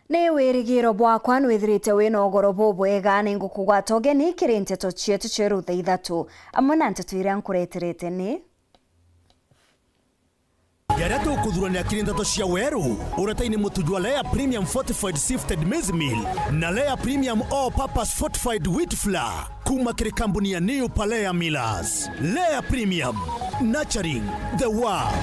Ni wirigiro bwakwa nwithirite wina ugoro bubwega ni ngukugwata ugeni kiri nteto cietu cirutha ithatu amwe na nteto iria nkureterete ni Yaria tukuthurania kiri nteto cia weru uretaini mutujwa Lea Premium Fortified Sifted Maize Meal na Lea Premium All Purpose Fortified Wheat Flour kuma kiri kampuni ya New Palea Millers. Lea Premium, nurturing the world.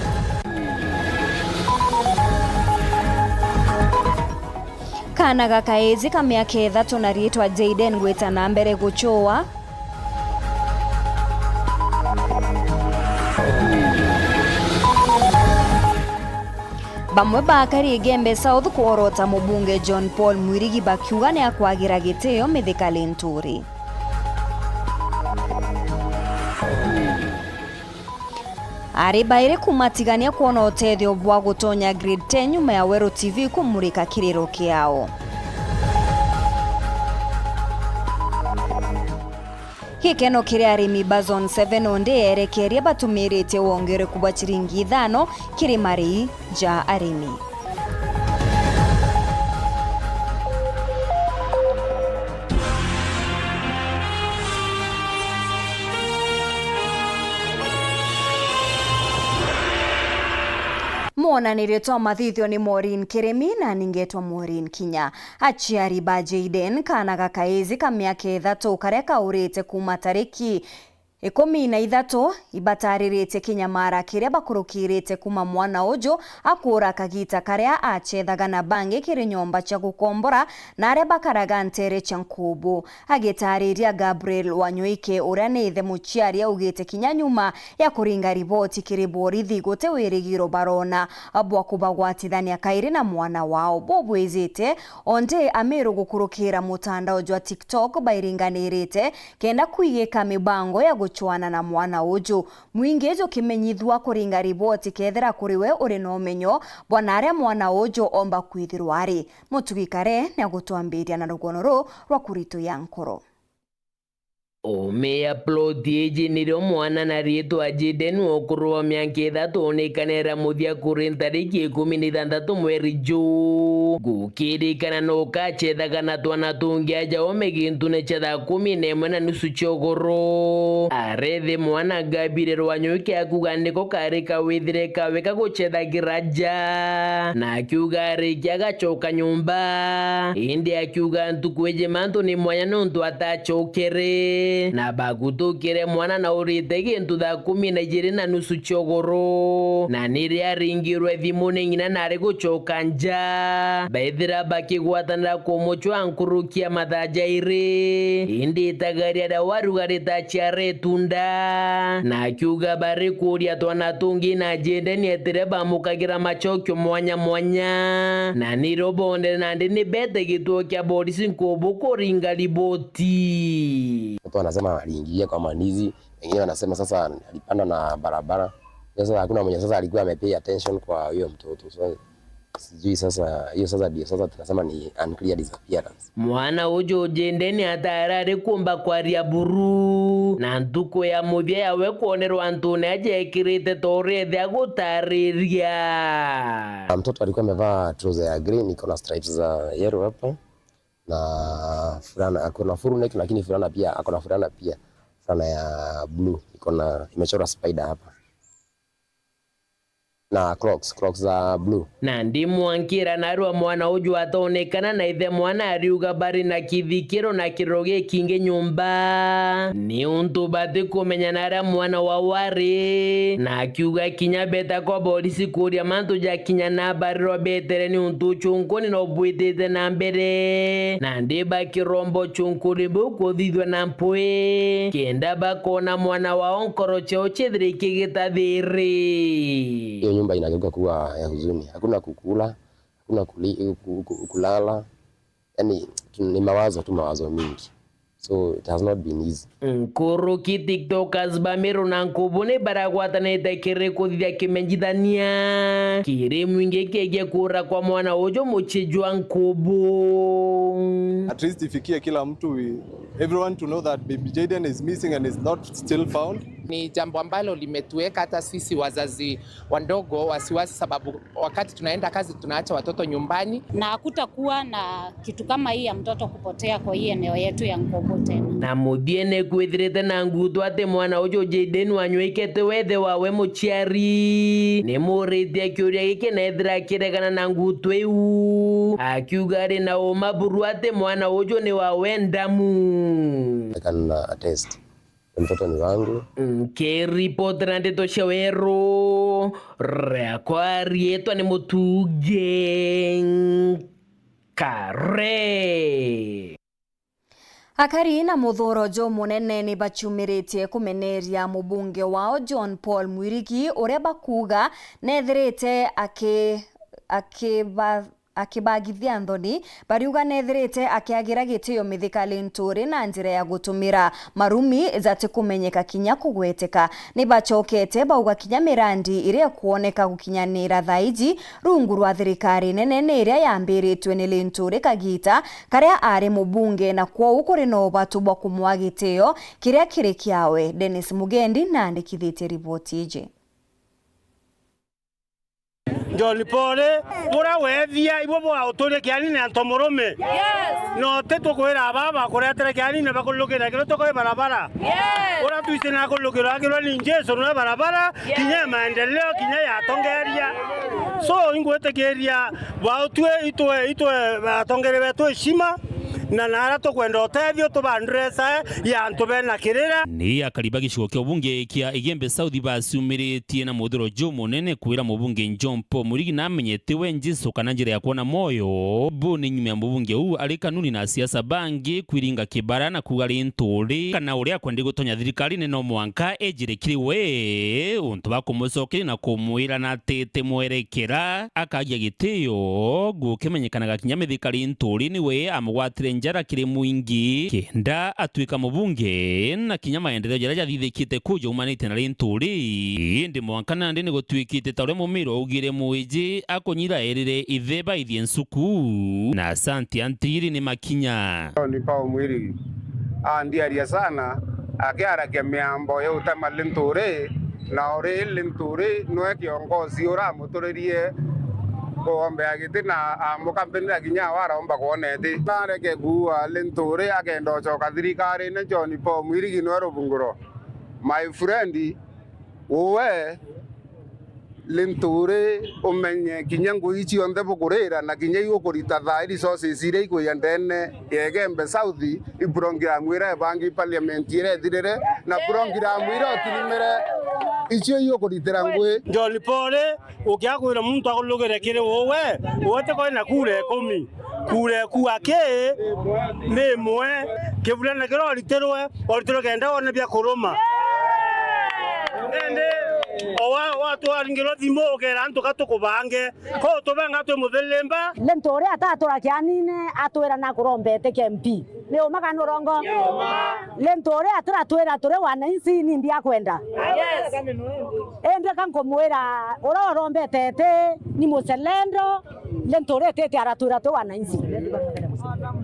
Kana gakaezi ka miaka ithatu na riitwa Jayden gwita na mbere guchua bamwe bakari Gembe South kuorota mubunge John Paul Mwirigi bakiuga ni akwagira gitio mithikali nturi. Ari baire kumatigania kuona utethio bwa gutonya grade 10 nyuma ya Weru TV kumurika kiriro kiao. Hikeno kiri arimi Bazon 7 onde erekeria batumirite wongere kuba chiringi 5 kiri mari ja arimi. Mwonanirio twa mathithio ni Maureen Kirimi na ningetwa Maureen Kinya. Aciari ba Jayden kana gakaezi ka miaka ithatu karia kaurite kuma tariki 13 ibataririte kinyamara kiria bakurukirite kuma mwana ujo akura kagita karia achethaga na bangi kiri nyomba cha gukombora na aria bakaraga ntere cha Nkubu. Agitariria Gabriel Wanyoike uria ni ithe muciari augite kinya nyuma ya kuringa riboti kiri borithi gute wirigiro barona abwa kubagwatithania kairi na mwana wao. Bobwezite onde amiru gukurukira mutandao jwa TikTok bairinganirite kenda kuigika mibango ya guchwana na mwana uju. Mwingejo kimenyithwa kuringa riboti kethera kuriwe uri no menyo bwana aria mwana uju omba kwithirwa ari. Mutugikare ni agutwambiria na rugonoro rwa kuritu ya nkoro. Ome upload nirio mwana na rietwa Jayden wokurwa miaka ithatu onikanera muthia kuri tariki 16 mweri June gukirikana no kachethaga na twana tungi aja omegintune cha 11:30 ciogoro. Arethe mwana Gabriel Wanyoike akuga niko kari kawithire kawe kaguchethagira ja na akiuga ariki agacoka nyumba indi akiuga ntukweje mantu ni mwanya nontu atachokere na bagutukire mwana na urite gintu 12:30 ciogoro na niria ringirwe thimune ngina nari gucoka nja baithira bakigwatanira kumuchwa nkurukia mathajaire indi tagaria da warugarita chiare tunda na akiuga bari kuria twana tungi na Jayden etire bamukagira machokyo mwanya mwanya na nirobonde na ndini bete gituo kia polisi Nkubu kuringa riboti. Watu wanasema aliingia kwa manizi, wengine wanasema sasa alipanda na barabara. Sasa hakuna mwenye sasa alikuwa amepay attention kwa hiyo mtoto. So sijui sasa hiyo sasa ndio sasa tunasema ni unclear disappearance. Mwana ujo Jayden atarare kumba kwa ria buru na ntuko ya muthia yawe kuonerwa ntune ajekirite torethe agutariria. Mtoto alikuwa amevaa trouser ya green iko na stripes za yellow hapa na fulana akona full neck, lakini fulana pia akona fulana pia fulana ya blue iko na imechora spider hapa na Crocs za blue. Na ndi mwankira narua mwana uju atonekana na ithe mwana ariuga bari na kithikiro na kiroge kinge nyumba ni untu bati kumenya nara mwana wa wari na akiuga kinya beta kwa polisi kuria mantu ja kinya na bari robetere ni untu chunkuni no bwitete na mbere na ndi bakirombo chunkuni buku thithwe na mpwe kenda bakona mwana wa onkoro cheo chithiri kigitathiri. Nyumba inageuka kuwa ya huzuni, hakuna kukula, hakuna kulala, yani ni mawazo mingi. So it has not been easy. Nkuruki TikTokers bamiru na Nkubu ni baragwatanite kiri kuthithia kimenjithania kiri mwingi kege kura kwa mwana ujo muchijwa Nkubu. At least ifikie kila mtu, everyone to know that baby Jayden is missing and is not still found. Ni jambo ambalo limetuweka hata sisi wazazi wandogo wasiwasi, sababu wakati tunaenda kazi tunaacha watoto nyumbani, na hakutakuwa na kitu kama hii ya mtoto kupotea kwa hii eneo yetu ya Nkobo tena. Na muthiene kwithirite na ngutu ati mwana ucio Jayden wanyuikete wethe wawe muciari ni muritie kiuria giki nethira kiregana na ngutu iu akiuga ari na umaburu ati mwana ucio ni wawe ndamu. I can attest mtoto ni wangu. Kiripoti na ndeto cia Weru rekwa rietwa ni Mutuge Kare. Akari na muthorojo munene ni bachumiritie kumeneria mubunge wao John Paul Mwirigi uria bakuga nethirite akibagithia nthoni bariuga nethirite akiagira gitio mithikali nturi na njira ya gutumira marumi zati kumenyeka kinya kugweteka. Ni bachokete bauga kinya mirandi iria kuoneka gukinyanira thaiji rungu rwa thirikari nene iria yambiritwe ni Linturi Kagita karia ari mubunge na kwa ukuri no batu bwa kumwa gitio kiria kiri kiawe. Dennis Mugendi na andikithite ripoti ije. John Paul pura wethia ibo bwa uturi kiani na ntomurume. Yes. No teto kwera baba kuretera kiani na bakulukira kiro toko barabara. Yes. Ora tuise na kulukira kiro ninjeso na barabara. Yes. Kinya maendeleo kinya ya tongeria. So ingwete keria bwa utwe itwe batongere betu heshima na nara to kwenda otethio to bandresa ya ntobena kirira. Ni akariba gicigo kya ubunge kia Igembe South basumiritie na muthorojo munene kwira mubunge John Paul Mwirigi na amenyete wenjiso kana njira ya kuona moyo bu ni nyuma ya mubunge huu ari kanuni na siasa bangi kwiringa kibara na kugali nturi kana uria kwende gutonya thirikari ne no mwanka ejire kiriwe untu bakumucoke na kumwira na tete mwerekera akagia gitio gukimenyekanaga kinya mithikari nturi niwe amugwatire njara kiri mwingi kenda atuika mubunge na kinya maendeleo jara jathithikite kujo umanite na Linturi indi mwankana ndi ni gutwikite tore mumiro ugire muiji akonyira erire itheba ithie nsuku na Asante Antiri ni makinya. Ni Paul Mwirigi ndiaria sana akiaragia miambo ya utama Linturi na uri Linturi nwe kiongozi ura muturirie kuombe agite na mukampeni kinya waraomba kuonete nareke kuwa Linturi agenda choka thirikari ne John Paul Mwirigi nwe rubunguro. My friend uwe Linturi umenye kinya ngui cionthe bukurira na kinya igukurita thairi resources iria ikuya ndene ya Igembe South iprogram ira bangi parliament ira thirire na program ira otirimire icio igukuritira ngui. John Paul ukiakwira muntu akulugire kiri wowe wote ko na kure 10 kure kuake ni mwe kivulana kiro oriterwe kenda one bya kuruma ende watu aringiro thimo ogera ntuka tukubange ko tubenga twe muthelemba Linturi atatura kianine atwira na kurombete KMP ni umaka nurongo Linturi atwira turi wananchi ni mbia kwenda. Yes. Ende kankomwira ora rombete te ni muselendo Linturi tete aratwira tu wananchi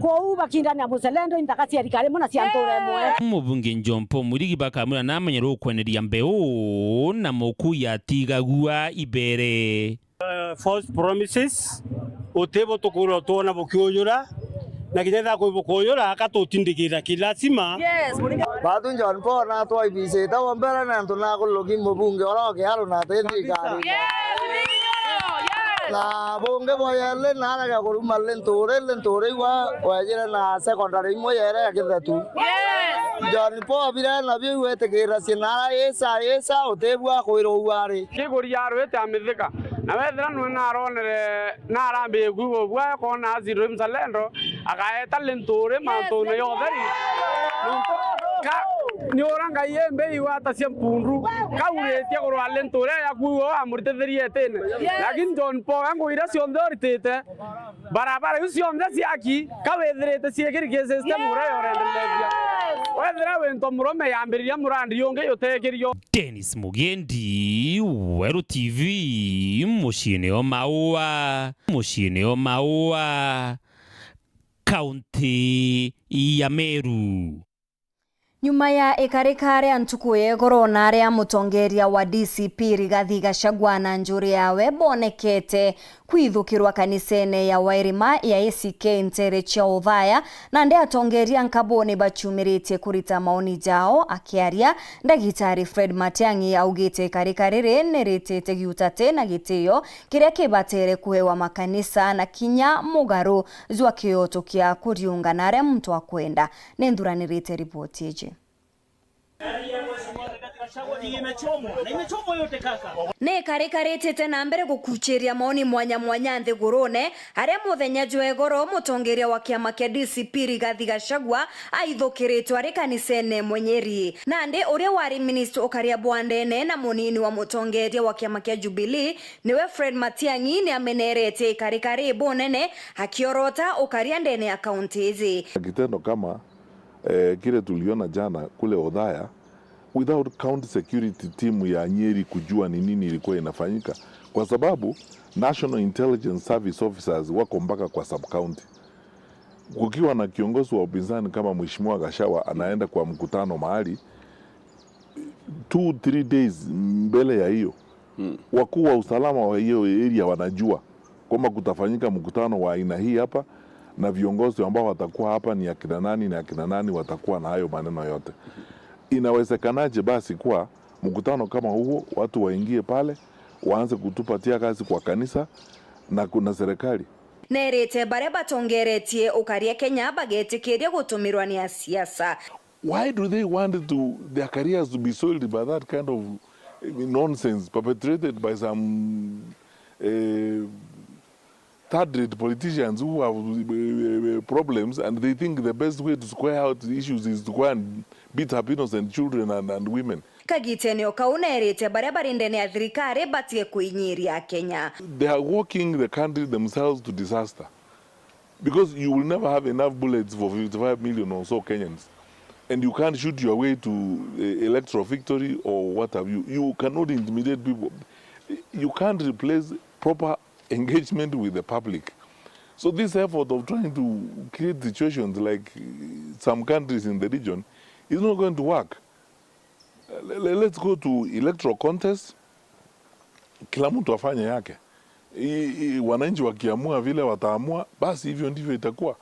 ko uba kindani muselendo indakasi erikare muna ciantore mwe. Mubunge John Paul Mwirigi bakamura na amenyero kweneria mbeu na moku ya tigagua ibere. False promises utebo tukuro tuona bukuyura na kithetha kwibukuyura akatutindikira kilazima. Yes. Batu John Paul na to ibise ta wambera na ntuna kulogi mubunge ora ke halo na tendikari. Na bunge boyele na na kuruma Linturi wajira na secondary moyere kithatu. Yes. John Paul bira na bi wetekira sinara esa utebwa kwiro wari. Kiguri yarwete amithika. Na wethera no na aronere na arambe gugo bwa ko na ziro mzalendo akaeta Linturi manto ne yotheri. Ni oranga yembe iwata cia mpundu kauretie kurwa Linturi ya kuo amuritetherie tene. Lakini John Paul angoira cionthe oritete barabara cionthe ciaki kawethirite ciekirike system ura yorendelethia wethera wento murome yambiriria murandi yonge yotekirio. Dennis Mugendi, Weru TV, muciini o Maua, kaunti ya Meru. Nyuma ya ikarekare antukuye gorona aria mutongeria wa DCP Rigathi Gachagua na njuri yawe bonekete kwithukirwa kanisene ya Wairima ya ACK Ntere cha Uthaya na ndi atongeria nkaboni bachumiritie kurita maoni jao akiaria ndagitari Fred Matiang'i augite ikarekarire neritete giutate na gitio kiria kibatere kuhewa makanisa na kinya mugaru zwa kioto kia kuriunga na aria mtu akwenda nenduranirite ripoti ije. Ne karikaretete na mbere gukuchiria maoni mwanya nthi gurune haria muthenya jwe goro mutongeria wa kiama kia DCP Rigathi Gachagua aithukiritwe ari kanisene Mwenyeri na ndi uria wari minister Ukaria Bwandene na munini wa mutongeria wa kiama kia Jubilee niwe Fred Matiang'i ni amenerete ikarikari bonene akiorota Ukaria ndene ya kaunti hizi. Kitendo kama kile tuliona jana kule Uthaya, without county security team ya Nyeri kujua ni nini ilikuwa inafanyika, kwa sababu National Intelligence Service officers wako mpaka kwa sub county. Kukiwa na kiongozi wa upinzani kama Mheshimiwa Gachagua anaenda kwa mkutano mahali 2-3 days mbele ya hiyo, wakuu wa usalama wa hiyo area wanajua kwamba kutafanyika mkutano wa aina hii hapa, na viongozi ambao watakuwa hapa ni akina nani na akina nani watakuwa na hayo maneno yote. Inawezekanaje basi kwa mkutano kama huo watu waingie pale waanze kutupatia kazi kwa kanisa na kuna serikali? Nerete bare batongeretie Ukaria Kenya bagetikiria gutumirwa ni siasa. Why do they want their careers to be soiled by that kind of nonsense perpetrated by some third-rate politicians who have problems, and they think the best way to square out the issues is to go and beat up innocent children and women. Kagitenio kaunerete bare barindene ya thirikari batie kuinyiria Kenya. They are walking the country themselves to disaster, because you will never have enough bullets for 55 million or so Kenyans, and you can't shoot your way to electoral victory or what have you. You cannot intimidate people. You can't replace proper engagement with the public. So this effort of trying to create situations like some countries in the region is not going to work. Let's go to electoral contest. Kila mtu afanye yake. Wananchi wakiamua vile wataamua, basi hivyo ndivyo itakuwa.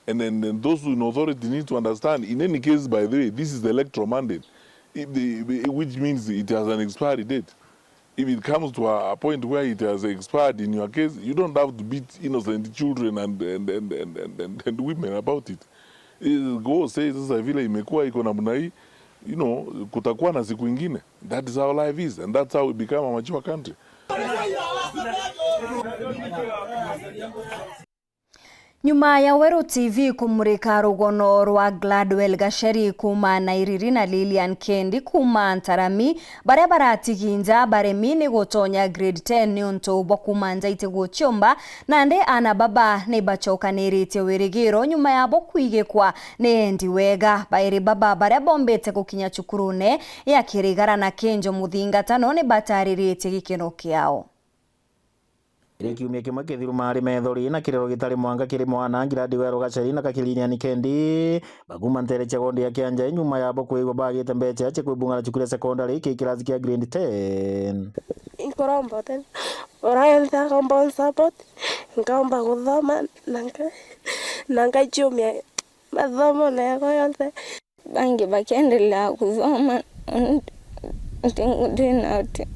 And then those in authority need to understand, in any case, by the way, this is the electoral mandate, which means it has an expiry date. If it comes to a point where it has expired in your case, you don't have to beat innocent children and women about it. Go say sasa vile imekuwa iko namna hii, kutakuwa na siku ingine. That is how life is, and that's how we become a mature country. Nyuma ya Wero TV kumurika rugono rwa Gladwell Gacheri kuma Nairiri na Lilian Kendi kuma Ntarami bare baratiginja bare mini gotonya grade 10 nionto bokuma njaite gochomba nande ana baba ne bachoka nerite werigiro nyuma ya bokwige kwa nendi wega baire baba bare bombete kukinya chukurune ya kirigara na Kenjo Muthinga tano ne bataririte gikeno kiao. Ile kiumia kimwe kithiru mari methori na kirero gitari mwanga kiri mwana Ngirandi Wero Gacheri na Kakilinia Kendi baguma Ntere Chegondi ya Kianja nyuma ya boku igwa bagite mbeche ache kwibunga na chukule secondary kikirazi kia grade 10 inkoromba ten oraelta compound support ngaomba guthoma nanga chumia mathomo na yako yote bangi bakiendelea kusoma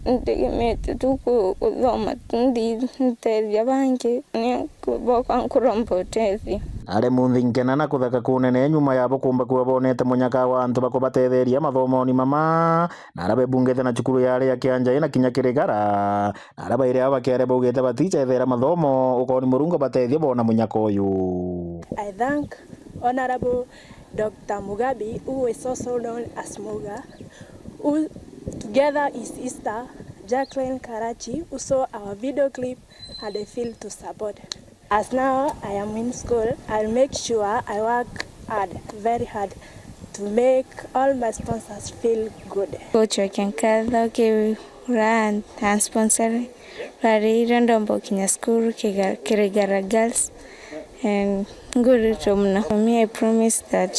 ntegemete tuku kuthoma nditeithia bangi ni kuboka nkurombotethia are Muthinga na kuthaka kunene nyuma ya bokumba kuwa bonete munyaka wa antu bakubatetheria mathomoni mama na arabe bungete na chukuru yale ya Kianja na kinya kirigara na arabe ile abakere bugete baticha ethera mathomo ukoni murungo batethia bona munyaka uyu. I thank Honorable Dr. Mugabe, who is also known as Muga, who together is Easter, Jacqueline Karachi, who saw our video clip and they feel to support. As now I am in school, I'll make sure I work hard, very hard, to make all my sponsors feel good. Coach Kenkadha ke ran and sponsor Rari Randombo Kinya School Kirigara Girls and good to me. I promise that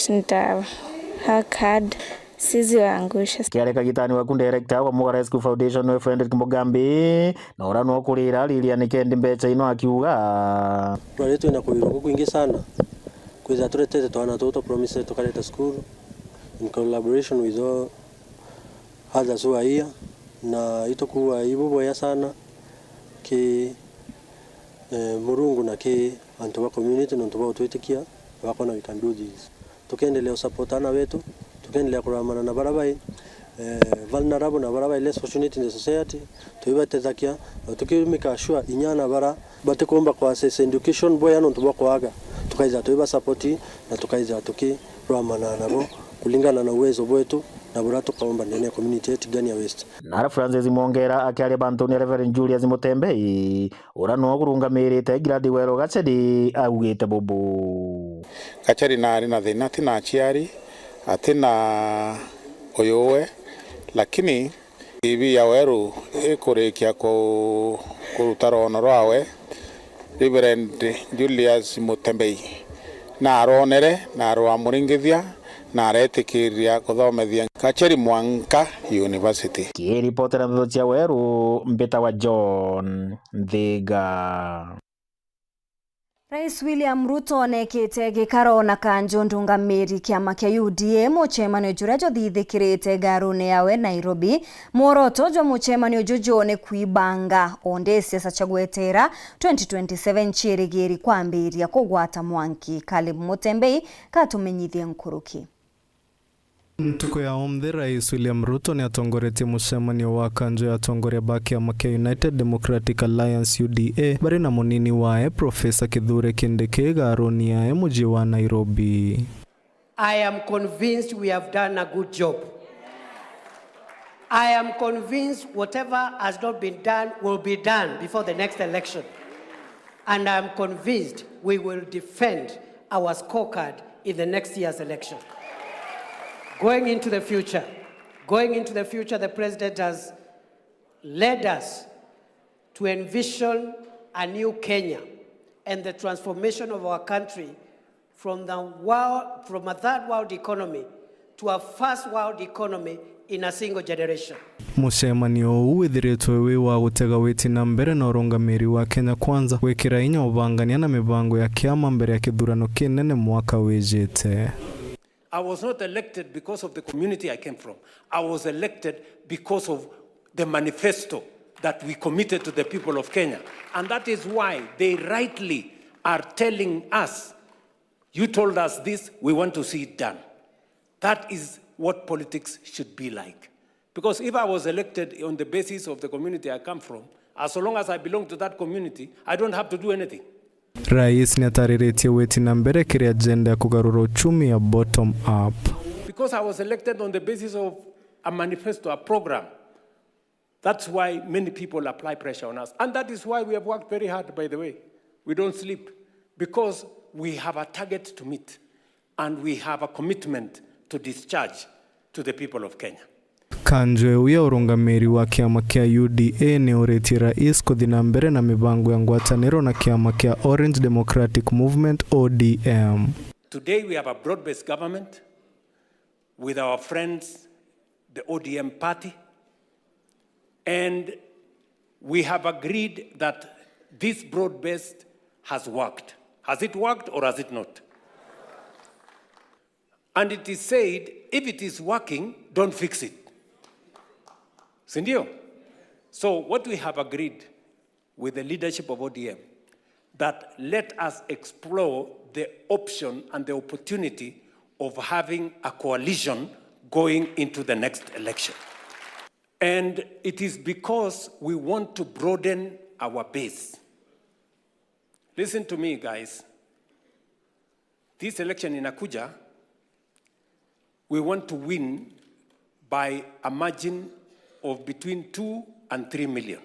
work hard, sisi waangusha. Kiare kagitani wa director wa Mugara School Foundation wa Frederick Mugambi na urano okurira Lilian Kendi mbecha ino akiuga Twaretu ina kuirongo kuingi sana kwiza turetete twana toto promise tukaleta school in collaboration with all others who are here na itokuwa ibubo ya sana ki Murungu na ki antu wa community na antu wa tuitikia wako na we can do this. Tukiendelea supportana wetu, tukiendelea kuramana na barabai vulnerable na barabai less fortunate in the society, tuibatezakia tukimika sure inyana bara bate kuomba kwa access education boy ano tuba kwaga tukaiza tuiba support na tukaiza tukiramana nabo kulingana na uwezo wetu na bora tukaomba ndani ya community yetu gani ya West. Nara Francis Mwongera akiaria bantu ni Reverend Julius Mutembei urano kurungamirite gradi wero gacedi augite bobo gacedi nari na thina tina aciari atina oyowe lakini ibi ya weru ikurikia kuruta rono rwawe Reverend Julius Mutembei na aronere na arwamuringithia na aretikiria kuthomethia Kacheri Mwanka University. Kiripotera ndo cia weru mbeta wa John Thiga. Rais William Ruto nekete gikaro na kanjo ndungamiri kiama kia UDA muchemanio jurejo thithikirite garune yawe Nairobi moroto jo muchemanio jojo ne kuibanga onde siasa chagwetera 2027 chirigiri kwambiria kugwata Mwanki. Caleb Mutembei katumenyithie nkuruki. Ntuko ya omthi Rais William Ruto ni atongoretie mucemanio wa kanjo ya atongoria baki ya Makia United Democratic Alliance UDA bari na munini wae Professor Kithure Kindiki garoni yae muji wa Nairobi. I am convinced we have done a good job. I am convinced whatever has not been done will be done before the next election. And I am convinced we will defend our scorecard in the next year's election. Going into the future, the President has led us to envision a new Kenya and the transformation of our country from a third world economy to a first world economy in a single generation. Mucemanio huu withiritwe wi wa gutega witi na mbere na urungamiri wa Kenya Kwanza wikira inya ubangania na mibango ya kiama mbere ya kithurano kinene mwaka wijite. I was not elected because of the community I came from. I was elected because of the manifesto that we committed to the people of Kenya. And that is why they rightly are telling us, you told us this, we want to see it done. That is what politics should be like. Because if I was elected on the basis of the community I come from, as long as I belong to that community, I don't have to do anything. Rais ni atariretie weti na mbere kiri agenda ya kugarura uchumi ya bottom up. Because I was elected on the basis of a manifesto, a program. That's why many people apply pressure on us. And that is why we have worked very hard, by the way. We don't sleep. Because we have a target to meet. And we have a commitment to discharge to the people of Kenya. Kanjo ya urungamiri wa kiama kia UDA ni ureti rais kuthi na mbere na mibango ya ngwataniro na kiama kia Orange Democratic Movement ODM. Today we have a broad-based government with our friends, the ODM party, and we have agreed that this broad-based has worked. Has it worked or has it not? And it is said, if it is working, don't fix it. Sindio? So what we have agreed with the leadership of ODM, that let us explore the option and the opportunity of having a coalition going into the next election. And it is because we want to broaden our base. Listen to me, guys. This election in Abuja, we want to win by a margin of between 2 and 3 million.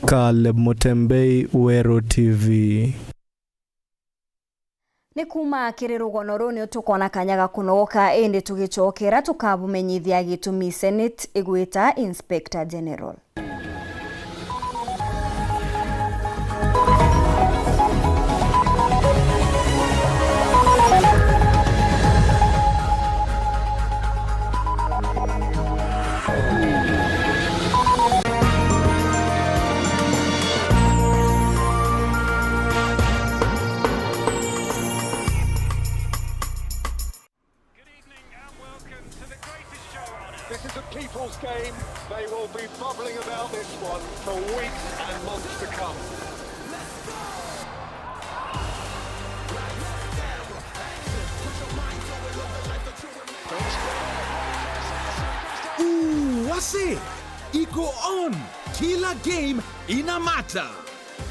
Caleb Mutembei, Wero TV. Ni kuma kiri rugono runi utukona kanyaga kunogoka indi tugicokera tukabumenyithia gitumi Senate igwita Inspector General. Betway iko on. Kila game ina matter.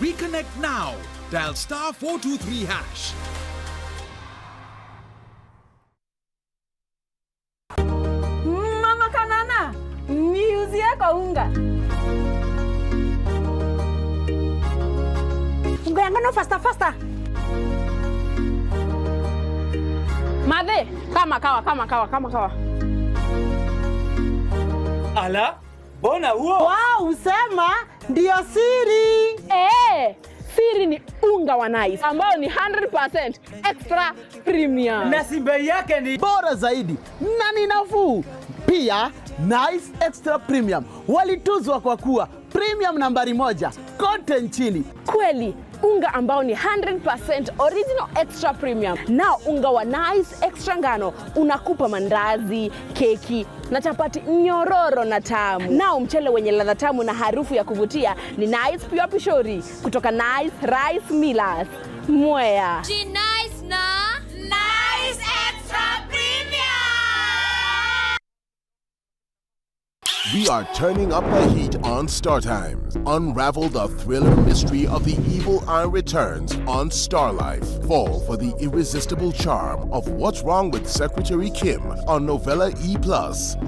Reconnect now. Dial *423#. Mama Kanana, niuzie kwa unga. Unga yangu faster. Madhe, kama kawa. Ala, bona huo? Wow, usema ndio siri. Siri ni unga wa Nice ambao ni 100% extra premium. Na bei yake ni bora zaidi na ni nafuu. Pia Nice Extra Premium walituzwa kwa kuwa premium nambari 1 kote nchini. Kweli, unga ambao ni 100% original extra premium. Na unga wa Nice Extra ngano unakupa mandazi, keki na chapati nyororo na tamu. Na mchele wenye ladha tamu na harufu ya kuvutia ni Nice Pure Pishori kutoka Nice Rice Millers, Mwea. Nice na Nice Extra Premium. We are turning up the heat on Star Times. Unravel the thriller mystery of the evil eye returns on Star Life. Fall for the irresistible charm of What's Wrong with Secretary Kim on Novella E+.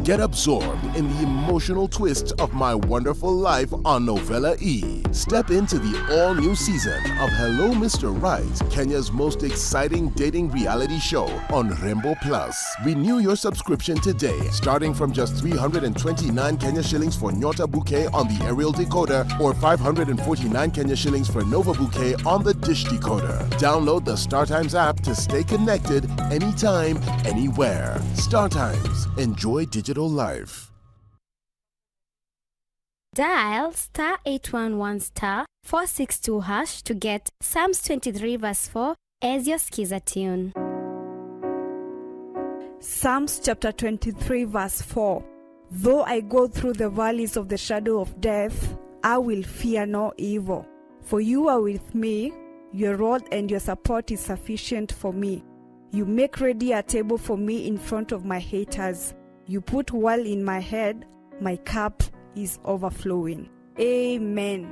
Get absorbed in the emotional twists of My Wonderful Life on Novella E. Step into the all-new season of Hello Mr. Right, Kenya's most exciting dating reality show on Rembo Plus. Renew your subscription today, starting from just 329 Kenya shillings for Nyota Bouquet on the aerial decoder or 549 Kenya shillings for Nova Bouquet on the dish decoder. Download the StarTimes app to stay connected anytime, anywhere. StarTimes. Enjoy digital life. Dial *811 *462# to get Psalms 23 verse 4 as your skiza tune. Psalms chapter 23 verse 4. Though I go through the valleys of the shadow of death, I will fear no evil. For you are with me, your rod and your support is sufficient for me. You make ready a table for me in front of my haters. You put oil in my head, my cup is overflowing. Amen.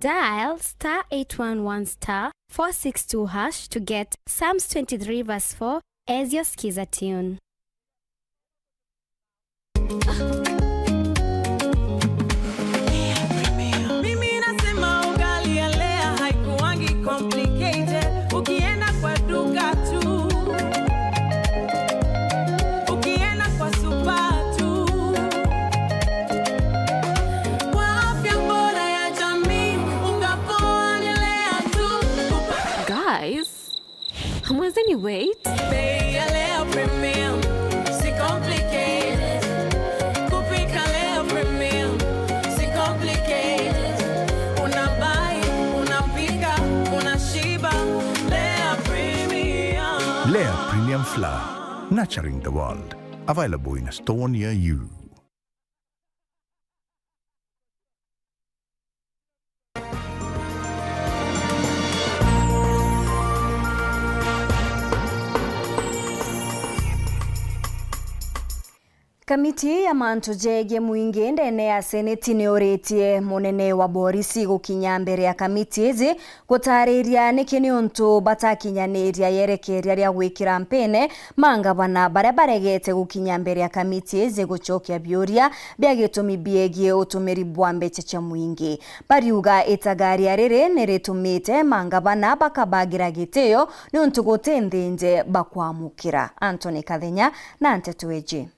Dial *811 *462# to get Psalms 23 verse 4 as your skiza tune. Mimi nasema ugali ya lea haikuwangi complicated. Ukienda kwa duka tu, ukienda kwa supa tu, kwa afya bora ya jamii, ungapoa ni lea tu. Guys, hamwezeni wait? Bei ya lea premium, si complicated. Kupika lea premium, si complicated. Unabai, unapika, unashiba. Lea premium. Lea Premium Flour, nurturing the world. Available in a store near you. Kamiti ya mantu jege muingi ndene ya seneti neoretie munene wa borisi gukinya mbere ya kamiti ezi gutariria nikini untu batakinyaniria yerekeria ria gwikira mpene mangabana baria baregete gukinya mbere ya kamiti ezi gucokia biuria bia gitumi biegie utumiri bwa mbeca cia muingi. Bariuga itagaria riri niritumite mangabana bakabagira gitio ni untu gutendinje bakwamukira. Anthony Kathenya na Nteto Eji.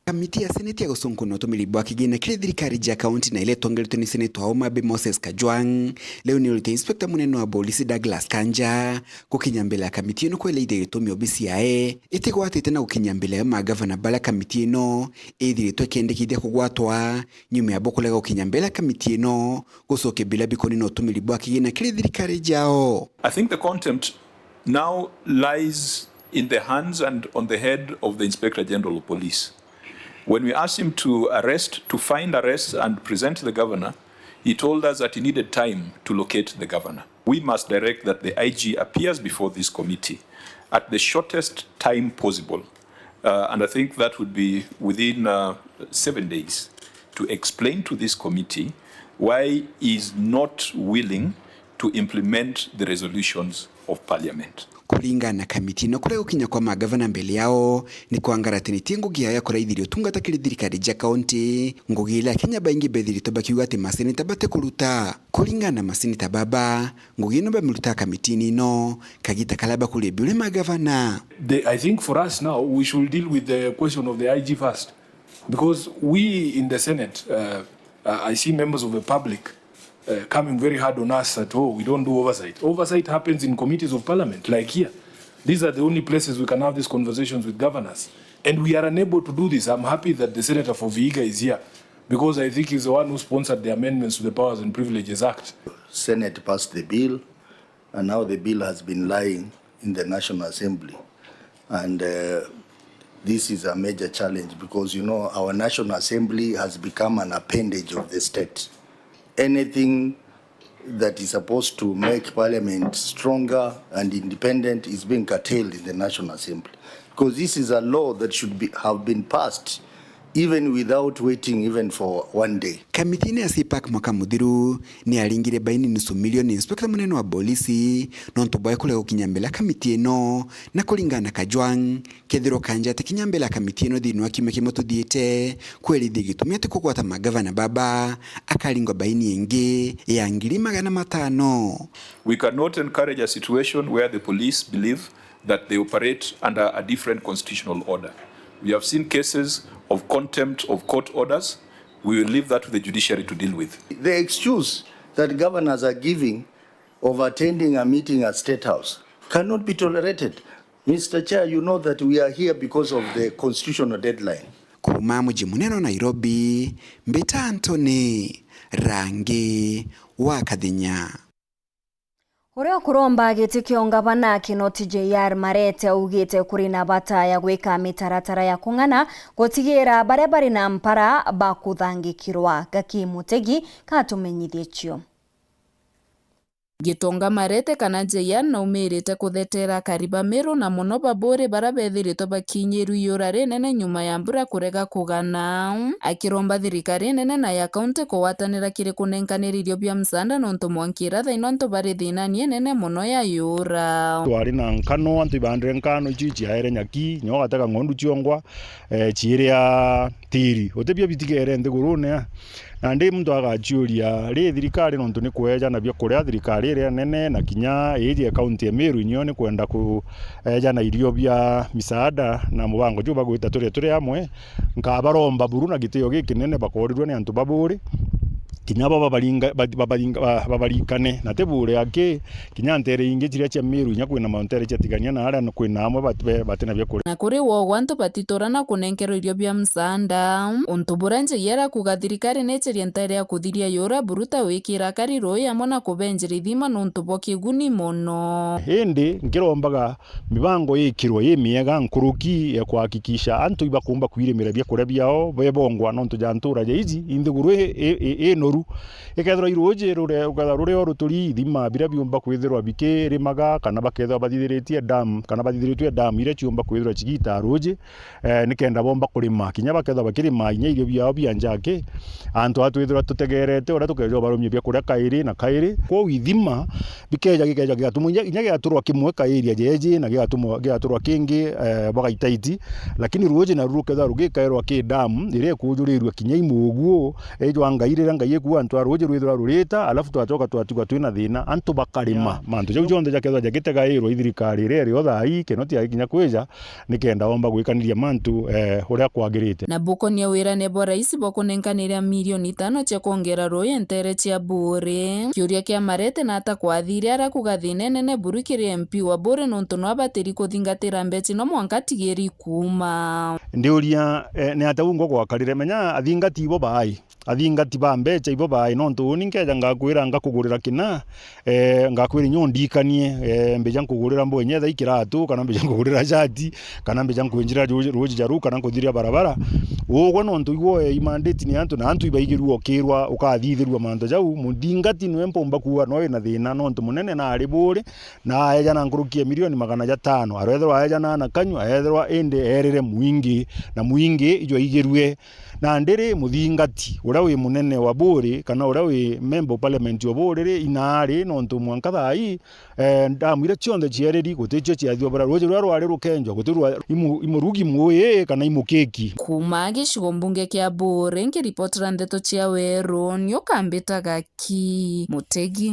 Kamiti ya seneti ya gusonko no tumilibwa kigina kile thirikari ya kaunti na ile tongeletwe ni seneti wa Homa Bay Moses Kajwang leo ni ulite inspector munene wa polisi Douglas Kanja kukinya mbele ya kamiti ino kwele ide gitumi obisi yae itigwatite na gukinya mbele ya magavana bala kamiti ino ithiritwe kiendekithia kugwatwa nyuma ya bokolega gukinya mbele ya kamiti ino gucoke bila bikoni no tumilibwa kigina kile thirikari jao. I think the contempt now lies in the hands and on the head of the Inspector General of Police. When we asked him to find arrests and present the governor, he told us that he needed time to locate the governor. We must direct that the IG appears before this committee at the shortest time possible and I think that would be within 7 days, to explain to this committee why he is not willing to implement the resolutions of Parliament. Kuringana na kamiti no kure gukinya kwa magavana mbele yao ni kwangaratinĩtie ngugi ya kũraithĩrio ũtungata kĩrĩ thirikari ja kaunti ngugi ila Kenya baingi bethirĩtwo bakiuga atĩ maseneta bate kũruta. Kuringana na maseneta baba ngugi ĩno bamĩruta kamiti-inĩ ĩno kagita kalaba kũrĩ mbere magavana. I think for us now we should deal with the question of the IG first, because we in the Senate I see members of the public coming very hard on us that, we don't do oversight. Oversight happens in committees of parliament, like here. These are the only places we can have these conversations with governors. And we are unable to do this. I'm happy that the Senator for Vihiga is here, because I think he's the one who sponsored the amendments to the Powers and Privileges Act. Senate passed the bill, and now the bill has been lying in the National Assembly. And this is a major challenge, because, our National Assembly has become an appendage of the state. Anything that is supposed to make Parliament stronger and independent is being curtailed in the National Assembly, because this is a law that should have been passed even without waiting even for one day. Kamiti ya CPAC mwaka muthiru ni aringire baini nusu milioni inspector munene wa polisi nonto boy kule ukinyambela kamiti eno na kulingana Kajwang kethiro kanja tekinyambela kamiti eno thini wa kime kimotuthiite kwerithi gitumia tukugwata magavana baba akalingwa baini ingi ya ngiri 500. We cannot encourage a situation where the police believe that they operate under a different constitutional order. We have seen cases of contempt of court orders. We will leave that to the judiciary to deal with. The excuse that governors are giving of attending a meeting at State House cannot be tolerated. Mr. Chair, you know that we are here because of the constitutional deadline. Kuma mji munene Nairobi, Mbita Anthony, Rangi wa Kathinya. Uria kuromba giti kio ngavana Kinoti JR Marete augite kuri na bata ya gwika mitaratara ya kung'ana gutigira baria bari na mpara bakuthangikirwa. Gaki Mutegi katumenyithie cio. Gitonga Marete kana JR na umirite kuthetera kariba Meru na muno babore bara bethiritwo bakinyiru yura rinene nyuma ya mbura kurega kugana. Akiromba thirikari nene na ya kaunti kuwatanira kiri kunenkaniririo bia msanda nonto mwankira thaino nto bari thinanie nene muno ya yura. Twari na nkano antu ibandire nkano ichi aere nyaki nyoga taka ngondu chiongwa chiria tiri otebia bitigere ndigurune na ndi mtu agachiuria ri thirikari nonto ni kweja na bia kuria thirikari ria nene na kinya area county ya Meru inyo ni kwenda kueja na irio bia misaada na mubango juba gwita turi amwe nkabaromba buru na gitio giki nene bakorirwe ni antu baburi kinya babarikane na tebure ake kinya ntere ingi chiria cha Meru nya kwina mauntere chatigania na ara kwina amwe batena bia kuri na kuri wo gwantu batitorana kunenkero irio bia msanda untu buranje yera kugathirikari necheria ntere ya kuthiria yura buruta wikira kari roi amona kubenjira ithima nuntu bokiguni mono hindi ngirombaga mibango yikirwa yemiega nkuruki ya kuhakikisha antu ibakumba kwirimira bia kure biao bebongwa nontu jantura je izi indiguru noru ikethira iroje rure oruturi thima bira biumba kwithirwa bikirimaga kana bakethwa bathithiritie dam kana bathithiritwe dam ire ciumba kwithirwa chigita roje nikenda bomba kurima kinya bakethwa bakirima inya irio biao bianjake antu atwithirwa tutegerete ora tukejo barumye bia kuria kairi na kairi kwa withima bikeja gigatumwa inya giaturwa kimwe kairi jeje na giaturwa kingi bagaitaiti lakini roje na rukethwa rugikairwa ki dam ire kujurirwa kinya imuguo ejo angaire ngai ku antu aroje rwithwa rurita alafu twachoka twatigwa twina thina antu bakarima mantu jau jonde jakethwa jakitegairwo ithirikari ire rio thai Kinoti akinya kweja nikenda omba gwikaniria mantu uria kwagirite na bukonia wira nebo rais bokunenkanira milioni 5 cia kuongera roi ntere cia bure kiuria kia Marete na ata kwathire ara kugathine nene burukiri MP wa bure nontu no abatiri kuthingatira mbeci no mwanka tigeri kuma ndiuria ne ata ungo gwakarire menya athingati bo bai athingati ba mbecha ibo bai nontu ninkeja ngakwira ngakugurira kina ngakwira nyondikanie mbeja nkugurira mbonye tha ikiratu kana mbeja nkugurira jati kana mbeja nkwinjira ruji jaru kana nkuthiria barabara ugwo nontu igwo imandate ni antu na antu ibaigirwo kirwa ukathithirwa manto jau mudingati nwe mpomba kuwa no ina thina nontu munene na ari bure na eja na ngurukie milioni 500 arethwa eja na kanyu aethwa ende erere muingi na muingi ijo igirwe na ndere muthingati ura wi munene wa bure kana ura wi member parliament wa bure inari nontu mwanka thai ndamwire cionthe ciereri guticio ciathio bara roje rwari rukenjwa gutirwa imurugi muye kana imukeki kuma gicigo mbunge kia Bure ngiripotera ndeto cia Weru niukambitaga ki Mutegi.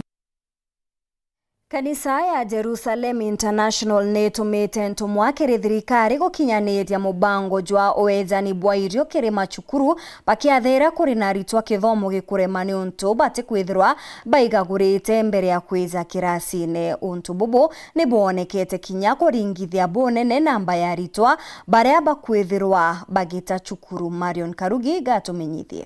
Kanisa ya Jerusalem International netumite ntumwakiri thirikari gukinyaniria mubango jwa oejani bwa irio kirima cukuru bakiathira kuri na ritwa kithomo gikurema ni untu bati kwithirwa baigagurite mbere ya kwiza kirasine untu bubu ni bonekete kinya kuringithia bonene namba ya ritwa baria bakwithirwa bagita cukuru. Marion Karugi gatumenyithie.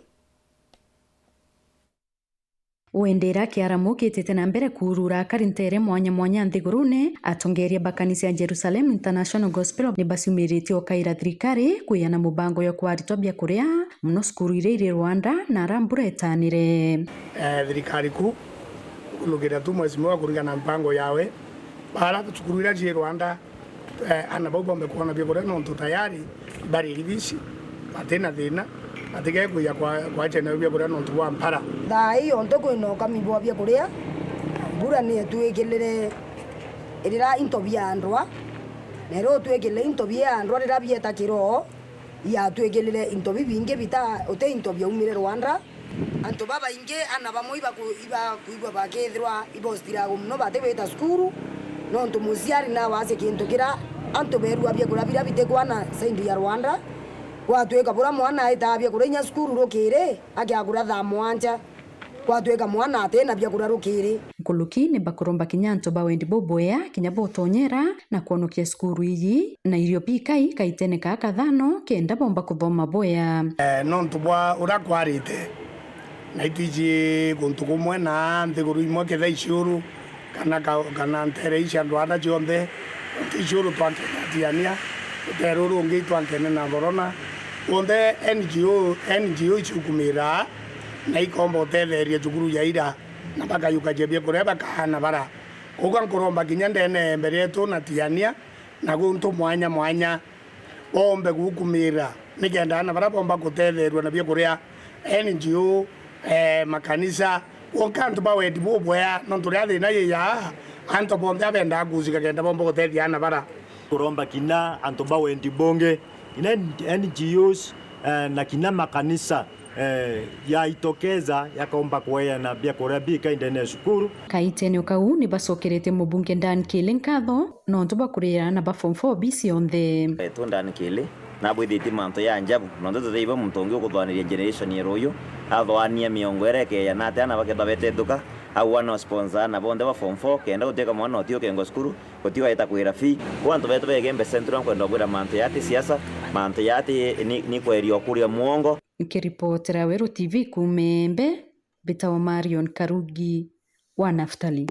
Wendera kiaramu kitete na mbere kurura karintere mwanya nthigurune atongeria bakanisa ya Jerusalem International Gospel ni basiumirite okaira thirikari kuyana mubango yo kwaritwa bya kuria muno skuru ire Rwanda na arambura etanire thirikari ku kunugira tu mwezi mwa kuringana mpango yawe bara tukurira je Rwanda ana bombe kuona bya kuria no tayari bari ribisi atena thina atige kuya kwa chena bya kuria no tuwa mpara thai onto kuino kamibwa bya kuria bura ni tuekelere irira intobia andwa nero tuekele intobia andwa rira bieta kiro ya tuekelere intobi binge bita ote intobia umire Rwanda anto baba inge ana bamwe kuibwa bakethirwa ibostira gumno bate beta skuru no nto muziari na wase kintokira anto beru abya kuria bira bitekwana saindi ya Rwanda kwatweka bura mwana itabya kurenya skuru rokire agyagura tha mwanja kwatweka mwana atena bya kura rokire nkuluki ni bakuromba kinyanto bawendi boboya kinya botonyera na kuonokia skuru iyi na irio pikai kaitene ka kathano kenda bomba kuthoma boya no ntubwa urakwarite na itiji guntu kumwe na nthiguru imwe ketha iciuru kana ntere ici andu ana cionthe iciuru twanketiania teruru ungi twankene na borona onde NGO ichukumira na ikombo tetheria cukuru ya ira na bakayuka jebia kuria bakahana bara uga nkuromba kinya ndene mbere yetu na tiania na guntu mwanya bombe gukumira nikenda na bara bomba kutetherwa na bia kuria NGO makanisa onkantu bawendi bubwea no turia thina ya anto bombe abenda guzika kenda bomba kutethia na bara kuromba kina anto bawendi bonge ina NGOs na kina makanisa yaitokeza yakaomba kuweya na bia kuria bika indene shukuru kaitene ukau ni basokerete mubunge Dan Kile nkatho no ntuba kurira na ba form 4 bisi onthe to Dan Kile na bwithiti manto ya njabu no ndo theiba mutongi ukuthwaniria generation yeroyo athwania miongo ereke ya nate ana baketha betetuka au wana sponsor na bonde ba form 4 kenda uteka mwana otio kengo skuru otio eta kwira fi kwanto beto begembe central kwenda kwira manto yati siasa manto yati ni kwerio kuria muongo nikiripotera Weru TV kumembe bitawa Marion Karugi wa Naftali.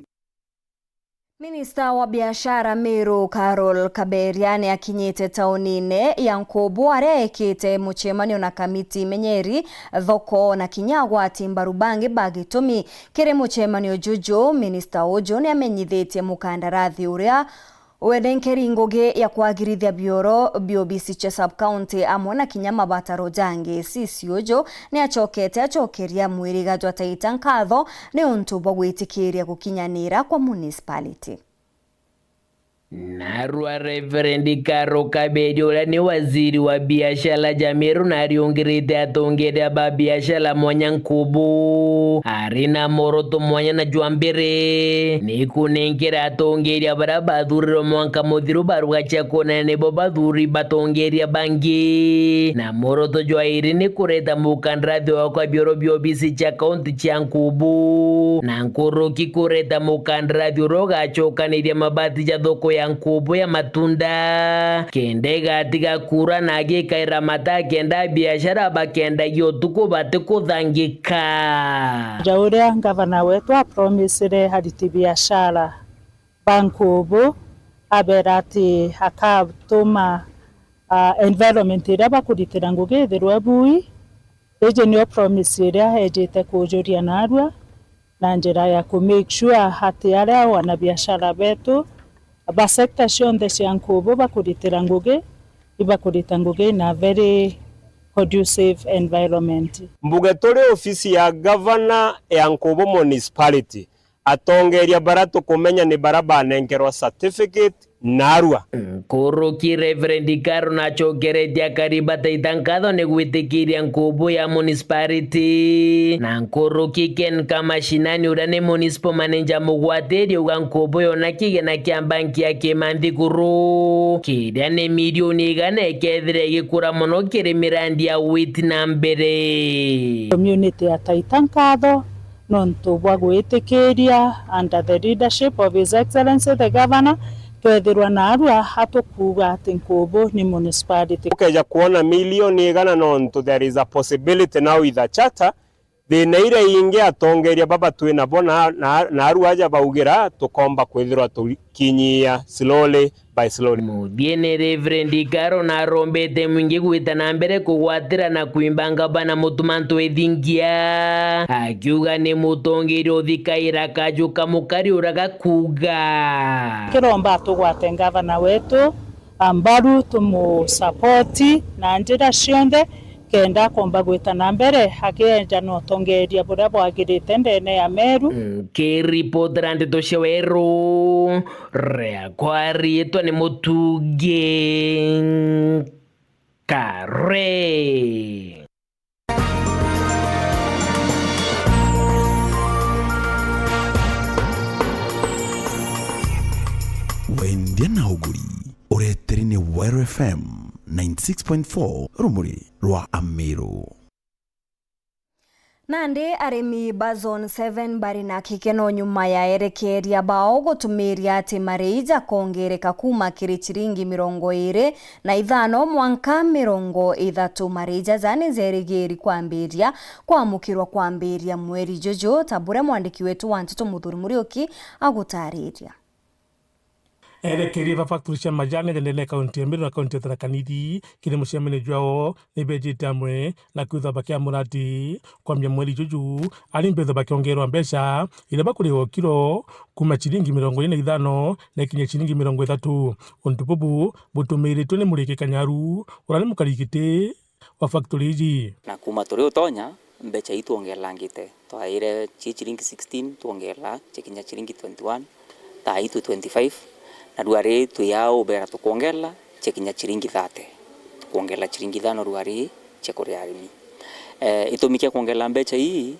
Minista wa biashara Meru Carol Kaberiani akinyite taunine ya Nkobo arekete muchemanio na kamiti menyeri thoko na kinyagwa timbarubangi bagitumi kire muchemanio juju minista ojo ni amenyithetie mukandarathi uria wedenkeri ngoge ya kwagirithia bioro biobisi cha sub county amona kinyama bataro jange sisi ojo ni achokeria mwiriga jwa taita nkatho ni untu bwa gwitikiria gukinyanira kwa municipality. Narua Reverend Carol Kabedi ula ni waziri wa biashara Jamiru na ariongirite atongere ba biashara mwanya Nkubu arina moroto mwanya na juambere ni kunengera atongere bara bathuriro mwanka muthiru baruga chakona nebo bathuri batongere bangi na moroto jwairi ni kureta mukandrathi wa kwa bioro biobisi cha kaunti cha Nkubu na nkoroki kureta mukandrathi uroga chokaniria mabati ja thoko ya nkobo ya matunda kende gatika kura na gikaira mata kenda biashara bakenda yotuko bate kuthangika Jauria gavana wetu apromisire hariti biashara bankobo aberati akatuma environment iria bakuritira ngugi ithirwe bui eje nio promise iria ejete kujuria narua na njira ya ku make sure hati aria wana biashara betu ba sector cionthe cia nkobo bakuritira ngugi ibakurita ngugi na very conducive environment. Mbuge turi ofisi ya governor ya Nkobo municipality atongeria baratu kumenya ni baraba nengerwa certificate narua Kuruki Reverend Karo na chokeretia kariba taitangadho ni gwitikiria Nkobo ya municipality na Kuruki Ken kama shinani urane municipal manager mugwateri uga Nkobo yona kigena kia banki ya Kimandi kuru kiria ni milioni igana ekethire gikura muno kiri mirandi ya witi na mbere community ya taitangadho nonto bwa gwitikiria under the leadership of His Excellency the Governor twethirwa narua hatukuga ati Nkobo ni municipality ukeja kuona milioni igana nonto there is a possibility now with a charter thina ire ingi atongeria baba twina bona narua aja baugira tukomba kwithirwa tukinyia slowly by slowly. Mudiene Reverend Karo na rombete mwingi gwita na mbere kugwatira na kuimbanga bana mutumanto ethingia akiuga ni mutongeri uthikaira kajuka mukari uraga kuga kiromba tugwate gavana wetu ambaru tumu support na njira cionthe kenda komba gwita na mbere hakienja no tongeria buria bwagirite ndene ya Meru report rande toshewero rea kwari etwa ni mutuge kare wendia na uguri ureteri ni Wero FM 96.4 rumuri rwa Amero. Nandi arimi bazon 7 bari na kikeno nyuma ya erekeria bao gutumiria ati mareija kongereka kuma kiri chiringi 25 mwanka 30 mareija zane zerigeri kwambiria kwamukirwa kwambiria mweri jojo tabure mwandiki wetu wa Ntito Muthuri Murioki agutariria erekeria factory cia majani thende kaunti ya Meru na kaunti ya Tharaka Nithi kiri muciamene jwao ni bejete amwe na kuitha bakia muradi kwambia mweri juju ari mbetho bakiongerwa mbeca ile bakurihwo kilo kuma chiringi 25 na kinya chiringi 30 untu bubu butumiritwe ni Muriki Kanyaru urani mukarigite wa factory ji na kuma turi utonya mbeca itu ongelangite twaire chiringi 16 tuongela chikinya chiringi 21 taitu 25 na ruari tuyao bera tukuongela chekinya chiringi 30 tukuongela chiringi 5 ruari chekuri arimi itumikia kuongela mbeca hii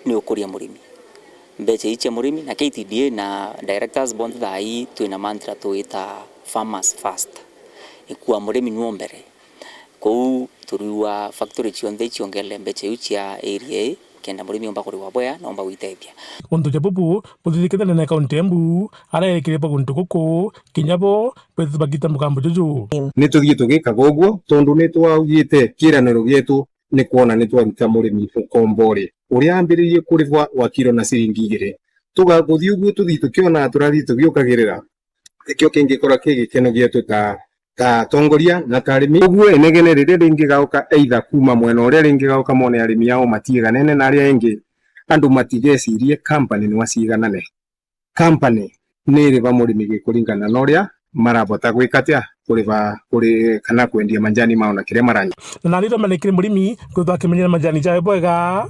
ni ukuria murimi mbeca hii cha murimi na KTDA na directors bond thai tuina mantra tuita farmers first ikuwa murimi nuo mbere kou turiwa factory chionde chiongele mbeca hii cha area kenda murimi omba kuri waboya na omba witethia untu jabubu buthikithana na kaunti embu ara ekireba guntu guku kinyabo bethu bagita mugambo juju ni tuthie tugikaga uguo tondu ni twaugite kiraniro gitu ni kuona ni twaruta murimi kombore uria ambiririe kurivwa wa kilo na ciringi 2 tugaguthie uguo tuthie tukiona turathie tugiukagirira ikio kingikora kigikeno gitu ta tongoria na tarimi uguo enegene rire ringi gauka either kuma mwena uria ringi gauka mone arimi yao matiganene na aria engi andu matigecirie company ni waciganane company ni riva murimi gikuringana na uria marabota gwikatia kuri kana kwendia majani mao na kire maranya na rira manekire murimi kwitha kimenyera majani jae bwega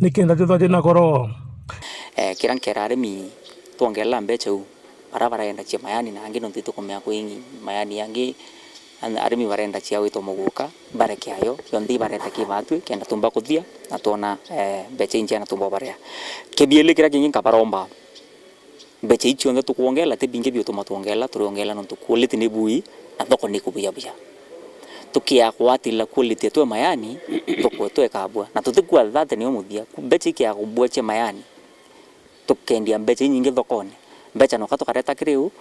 nikenda tuthoje na goro kirankera arimi tuongela mbeca u barabara enda chia mayani na angino ntito kumya kwingi mayani yangi arimi barenda chia wito muguka bareke ayo yondi bareta kivatwe kenda tumba kuthia na tuona mbeca inje na tumba barea kebiele kira kingi kabaromba mbeca ichi onda tukuongela te binge bio tumatuongela turiongela nontu quality ni bui na thoko ni kubuya buya tukia kwatila quality tu mayani thoko tu ekabwa na tutikwa thate ni omuthia mbeca ikia kubwache mayani tukendia mbeca nyingi thokoni mbeca no katu kareta kiriu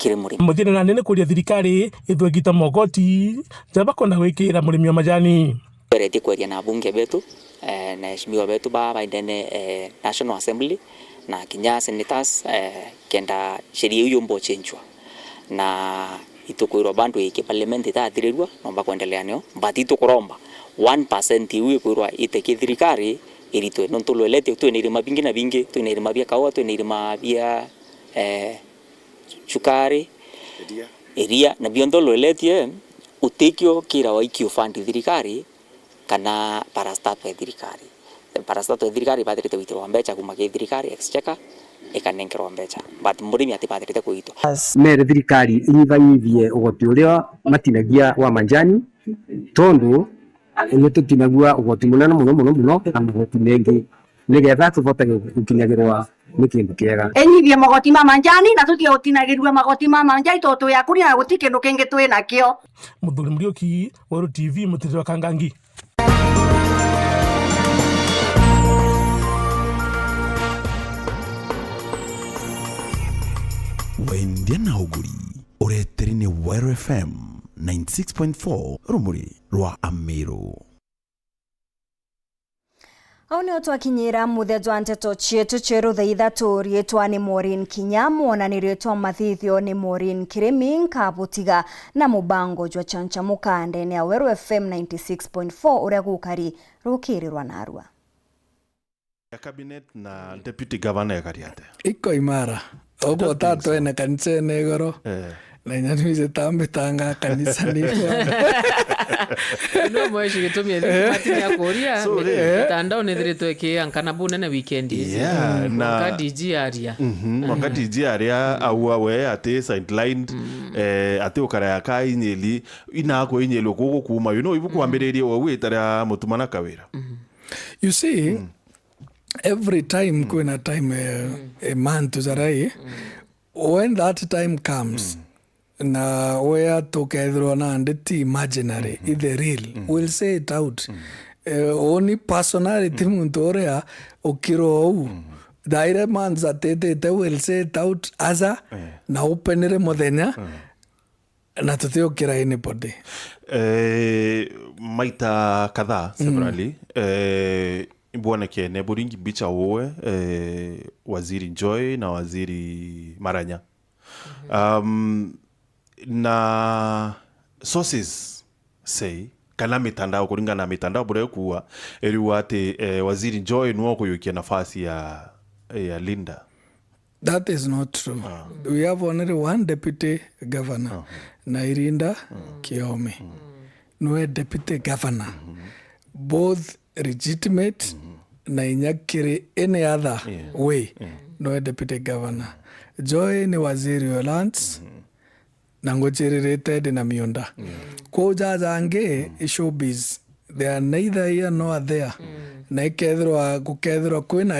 kiri murimi muthire na nene kuria thirikari ithwegita mogoti jaba kona gwikira murimi wa majani bereti kweria na bunge betu na heshimiwa betu ba indene National Assembly na kinya senators kenda sheria hiyo mbo chenjwa na itukwirwa bandu iki parliament itathirwa nomba kuendelea nio but itukuromba 1% iwe kwirwa iteke thirikari iritwe nontulwelete tu nirima bingi na bingi tu nirima bia kawa tu nirima bia chukari eria na biondolweletie utekyo kira waikio fund thirikari kana parastato ya thirikari parastato ya thirikari batirite witirwa mbecha kuma ke thirikari exchequer ikanenkerwa mbecha but murimi atibatirite kuito mere thirikari inyivanyivie ugoti uria matinagia wa manjani tondu ni tutinagua ugoti munene muno na ugoti mengi nigetha tuvote gukinyagirwa ni kindu kiega enyivie magoti ma manjani na tutie gutinagirwa magoti ma manjani toto ya kuria na guti kindu kingi twi nakio Muthuri Muriuki Wero TV Mutiri wa Kangangi. Wendia na uguri ureteri ni Wero FM 96.4 rumuri rwa Amiro. Au nio twakinyira muthethwa nteto chietu cheru thaa ithatu rietwa ni Maureen Kinya mwonani rietwa mathithio ni Maureen Kiremi nkabutiga na mubango jwa chanchamuka ndene ya Wero FM 96.4 uria gukari rukirirwa na arua ya cabinet na deputy governor ya Kariate iko imara ogo tato ene kanisa negoro na nyanize tambe tanga kanisa ni no mweshi gitumye pati ya koria tandao nethirito eke ankana bune na weekend na wakati DJ aria wakati DJ aria au we ate sidelined ate ukara ya kai nyeli ina ko inyelo gogo kuma ibu kwambiririe we tara mutumana kawira you see every time kuna time a month zarai when that time comes na where together na ndeti imaginary the real we'll say it out only personality muntu oria okiro u daire manza tete will say it out aza na openere modenya na tutio kira anybody maita kadhaa severally Bwana Kene Buringi Bicha Owe Waziri Joy na Waziri Maranya na sources say kana mitandao kuringa na mitandao bure kuwa eriwate Waziri Joy nuo kuyukia nafasi ya Linda. That is not true. We have only one deputy governor na Irinda Kiome no deputy governor both legitimate na inyakiri any other way no deputy governor. Joy ni waziri wa lands na ngocirirated na miunda ko jazange showbiz they are neither here nor there na ikethirwa kwina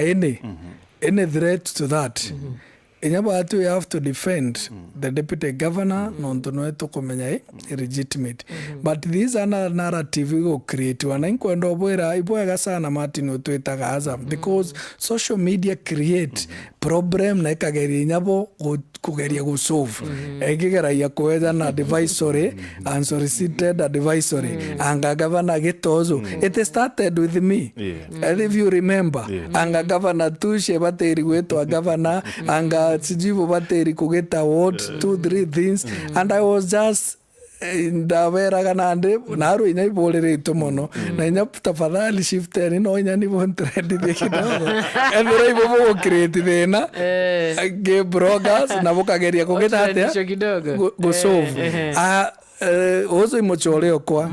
any threat to that inyabatu we have to defend the deputy governor nontono tukumenya illegitimate but these are narrative go create wana inkwendo bwera ibwega sana Martin utwitaga Azam because social media create problem na ikageri nyabo kugeria go solve egigeraia kwetha na advisory unsolicited advisory anga governor gitozo it started with me and if you remember anga governor tushe bateri gwetwa governor anga sijibu bateri kugeta what 2-3 things and I was just ndawera kanande naru inya ibolerete mono na inya tafadhali shifteni no inya ni bon trend de kidogo endera ibo create thena ge bloggers na bokageria kugeta atia go solve ozo imochoreo kwa